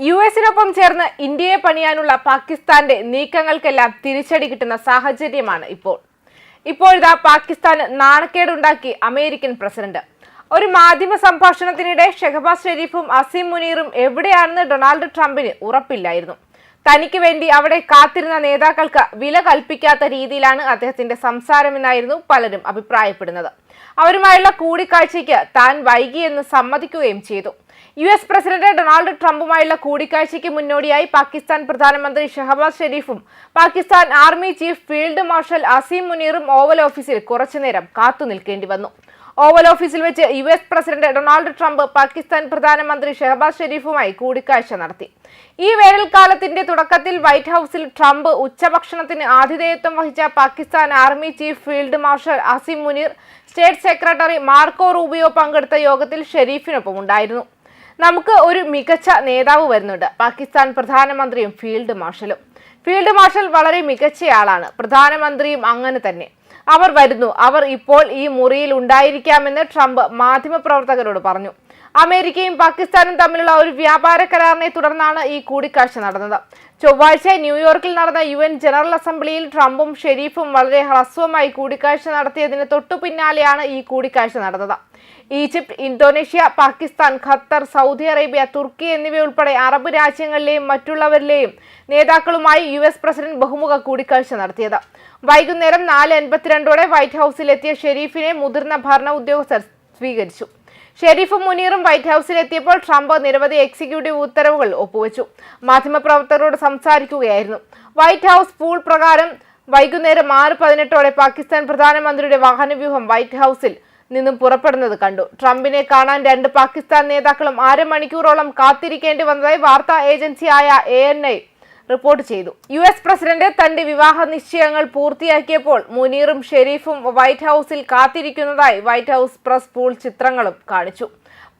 യുഎസിനൊപ്പം ചേർന്ന് ഇന്ത്യയെ പണിയാനുള്ള പാകിസ്ഥാന്റെ നീക്കങ്ങൾക്കെല്ലാം തിരിച്ചടി കിട്ടുന്ന സാഹചര്യമാണ് ഇപ്പോഴിതാ പാകിസ്ഥാന് നാണക്കേടുണ്ടാക്കി അമേരിക്കൻ പ്രസിഡന്റ്. ഒരു മാധ്യമ സംഭാഷണത്തിനിടെ ഷഹബാസ് ഷെരീഫും അസീം മുനീറും എവിടെയാണെന്ന് ഡൊണാൾഡ് ട്രംപിന് ഉറപ്പില്ലായിരുന്നു. തനിക്ക് വേണ്ടി അവിടെ കാത്തിരുന്ന നേതാക്കൾക്ക് വില കൽപ്പിക്കാത്ത രീതിയിലാണ് അദ്ദേഹത്തിന്റെ സംസാരമെന്നായിരുന്നു പലരും അഭിപ്രായപ്പെടുന്നത്. അവരുമായുള്ള കൂടിക്കാഴ്ചയ്ക്ക് താൻ വൈകിയെന്ന് സമ്മതിക്കുകയും ചെയ്തു. US പ്രസിഡന്റ് ഡൊണാൾഡ് ട്രംപുമായുള്ള കൂടിക്കാഴ്ചയ്ക്ക് മുന്നോടിയായി പാകിസ്ഥാൻ പ്രധാനമന്ത്രി ഷഹബാസ് ഷെരീഫും Pakistan army chief field marshal Asim മുനീറും ഓവൽ ഓഫീസിൽ കുറച്ചുനേരം കാത്തു നിൽക്കേണ്ടി വന്നു. ഓവൽ ഓഫീസിൽ വെച്ച് US president Donald Trump Pakistan പ്രധാനമന്ത്രി ഷഹബാസ് ഷെരീഫുമായി കൂടിക്കാഴ്ച നടത്തി. ഈ വേനൽക്കാലത്തിന്റെ തുടക്കത്തിൽ വൈറ്റ് ഹൌസിൽ ട്രംപ് ഉച്ചഭക്ഷണത്തിന് ആതിഥേയത്വം വഹിച്ച Pakistan army chief field marshal Asim Munir, state secretary Marco Rubio പങ്കെടുത്ത യോഗത്തിൽ ഷെരീഫിനൊപ്പം ഉണ്ടായിരുന്നു. നമുക്ക് ഒരു മികച്ച നേതാവ് വരുന്നുണ്ട്. പാകിസ്ഥാൻ പ്രധാനമന്ത്രിയും ഫീൽഡ് മാർഷലും. ഫീൽഡ് മാർഷൽ വളരെ മികച്ചയാളാണ്, പ്രധാനമന്ത്രിയും അങ്ങനെ തന്നെ. അവർ വരുന്നു, അവർ ഇപ്പോൾ ഈ മുറിയിൽ ഉണ്ടായിരിക്കാമെന്ന് ട്രംപ് മാധ്യമപ്രവർത്തകരോട് പറഞ്ഞു. അമേരിക്കയും പാകിസ്ഥാനും തമ്മിലുള്ള ഒരു വ്യാപാര കരാറിനെ തുടർന്നാണ് ഈ കൂടിക്കാഴ്ച നടന്നത്. ചൊവ്വാഴ്ച ന്യൂയോർക്കിൽ നടന്ന UN ജനറൽ അസംബ്ലിയിൽ ട്രംപും ഷെരീഫും വളരെ ഹ്രസ്വമായി കൂടിക്കാഴ്ച നടത്തിയതിന് തൊട്ടു പിന്നാലെയാണ് ഈ കൂടിക്കാഴ്ച നടന്നത്. Egypt, Indonesia, Pakistan, Qatar, Saudi Arabia, തുർക്കി എന്നിവയുൾപ്പെടെ അറബ് രാജ്യങ്ങളിലെയും മറ്റുള്ളവരിലെയും നേതാക്കളുമായി US പ്രസിഡന്റ് ബഹുമുഖ കൂടിക്കാഴ്ച നടത്തിയത്. വൈകുന്നേരം 4:52 വൈറ്റ് ഹൌസിലെത്തിയ ഷെരീഫിനെ മുതിർന്ന ഭരണ ഉദ്യോഗസ്ഥർ സ്വീകരിച്ചു. ഷെരീഫും മുനീറും വൈറ്റ് ഹൌസിലെത്തിയപ്പോൾ ട്രംപ് നിരവധി എക്സിക്യൂട്ടീവ് ഉത്തരവുകൾ ഒപ്പുവെച്ചു. മാധ്യമപ്രവർത്തകരോട് സംസാരിക്കുകയായിരുന്നു. വൈറ്റ് ഹൌസ് പൂൾ പ്രകാരം വൈകുന്നേരം 6:18 പാകിസ്ഥാൻ പ്രധാനമന്ത്രിയുടെ വാഹനവ്യൂഹം വൈറ്റ് ഹൌസിൽ നിന്നും പുറപ്പെടുന്നത് കണ്ടു. ട്രംപിനെ കാണാൻ രണ്ട് പാകിസ്ഥാൻ നേതാക്കളും അരമണിക്കൂറോളം കാത്തിരിക്കേണ്ടി വന്നതായി വാർത്താ ഏജൻസിയായ ANI റിപ്പോർട്ട് ചെയ്തു. US പ്രസിഡന്റ് തന്റെ വിവാഹ നിശ്ചയങ്ങൾ പൂർത്തിയാക്കിയപ്പോൾ മുനീറും ഷെരീഫും വൈറ്റ് ഹൌസിൽ കാത്തിരിക്കുന്നതായി വൈറ്റ് ഹൌസ് പ്രസ് പൂൾ ചിത്രങ്ങളും കാണിച്ചു.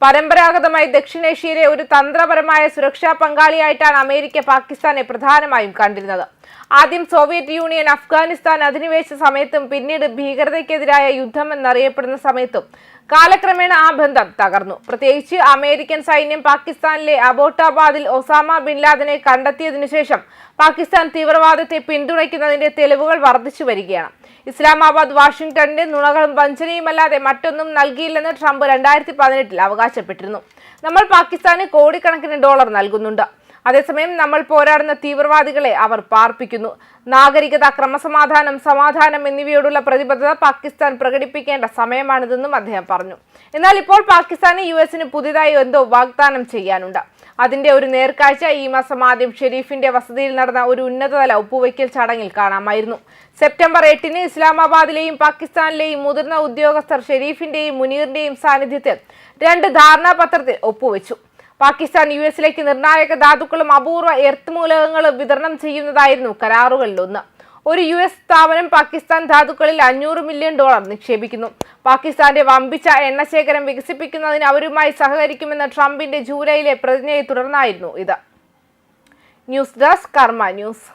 പരമ്പരാഗതമായി ദക്ഷിണേഷ്യയിലെ ഒരു തന്ത്രപരമായ സുരക്ഷാ പങ്കാളിയായിട്ടാണ് അമേരിക്ക പാകിസ്ഥാനെ പ്രധാനമായും കണ്ടിരുന്നത്. ആദ്യം സോവിയറ്റ് യൂണിയൻ അഫ്ഗാനിസ്ഥാൻ അധിനിവേശ സമയത്തും പിന്നീട് ഭീകരതയ്ക്കെതിരായ യുദ്ധം എന്നറിയപ്പെടുന്ന സമയത്തും കാലക്രമേണ ആ ബന്ധം തകർന്നു. പ്രത്യേകിച്ച് അമേരിക്കൻ സൈന്യം പാകിസ്ഥാനിലെ അബോട്ടാബാദിൽ ഒസാമ ബിൻ ലാദനെ കണ്ടെത്തിയതിനു ശേഷം പാകിസ്ഥാൻ തീവ്രവാദത്തെ പിന്തുണയ്ക്കുന്നതിന്റെ തെളിവുകൾ വർദ്ധിച്ചു വരികയാണ്. ഇസ്ലാമാബാദ് വാഷിംഗ്ടണിന്റെ നുണകളും വഞ്ചനയുമല്ലാതെ മറ്റൊന്നും നൽകിയില്ലെന്ന് ട്രംപ് 2018 അവകാശപ്പെട്ടിരുന്നു. നമ്മൾ പാകിസ്ഥാന് കോടിക്കണക്കിന് ഡോളർ നൽകുന്നുണ്ട്, അതേസമയം നമ്മൾ പോരാടുന്ന തീവ്രവാദികളെ അവർ പാർപ്പിക്കുന്നു. നാഗരികത, ക്രമസമാധാനം, സമാധാനം എന്നിവയോടുള്ള പ്രതിബദ്ധത പാകിസ്ഥാൻ പ്രകടിപ്പിക്കേണ്ട സമയമാണിതെന്നും അദ്ദേഹം പറഞ്ഞു. എന്നാൽ ഇപ്പോൾ പാകിസ്ഥാന് US പുതിയതായി എന്തോ വാഗ്ദാനം ചെയ്യാനുണ്ട്. അതിന്റെ ഒരു നേർക്കാഴ്ച ഈ മാസം ആദ്യം ഷെരീഫിന്റെ വസതിയിൽ നടന്ന ഒരു ഉന്നതതല ഒപ്പുവയ്ക്കൽ ചടങ്ങിൽ കാണാമായിരുന്നു. സെപ്റ്റംബർ 8 ഇസ്ലാമാബാദിലെയും പാകിസ്ഥാനിലെയും മുതിർന്ന ഉദ്യോഗസ്ഥർ ഷെരീഫിന്റെയും മുനീറിന്റെയും സാന്നിധ്യത്തിൽ 2 ധാരണാപത്രത്തിൽ ഒപ്പുവെച്ചു. പാകിസ്ഥാൻ US നിർണായക ധാതുക്കളും അപൂർവ എർത്ത് മൂലകങ്ങളും വിതരണം ചെയ്യുന്നതായിരുന്നു കരാറുകളിലൊന്ന്. ഒരു US സ്ഥാപനം പാകിസ്ഥാൻ ധാതുക്കളിൽ $500 മില്യൺ നിക്ഷേപിക്കുന്നു. പാകിസ്ഥാന്റെ വമ്പിച്ച എണ്ണശേഖരം വികസിപ്പിക്കുന്നതിന് അവരുമായി സഹകരിക്കുമെന്ന ട്രംപിന്റെ ജൂലൈയിലെ പ്രതിജ്ഞയെ തുടർന്നായിരുന്നു ഇത്. ന്യൂസ് ഡെസ്ക് കർമ്മ ന്യൂസ്.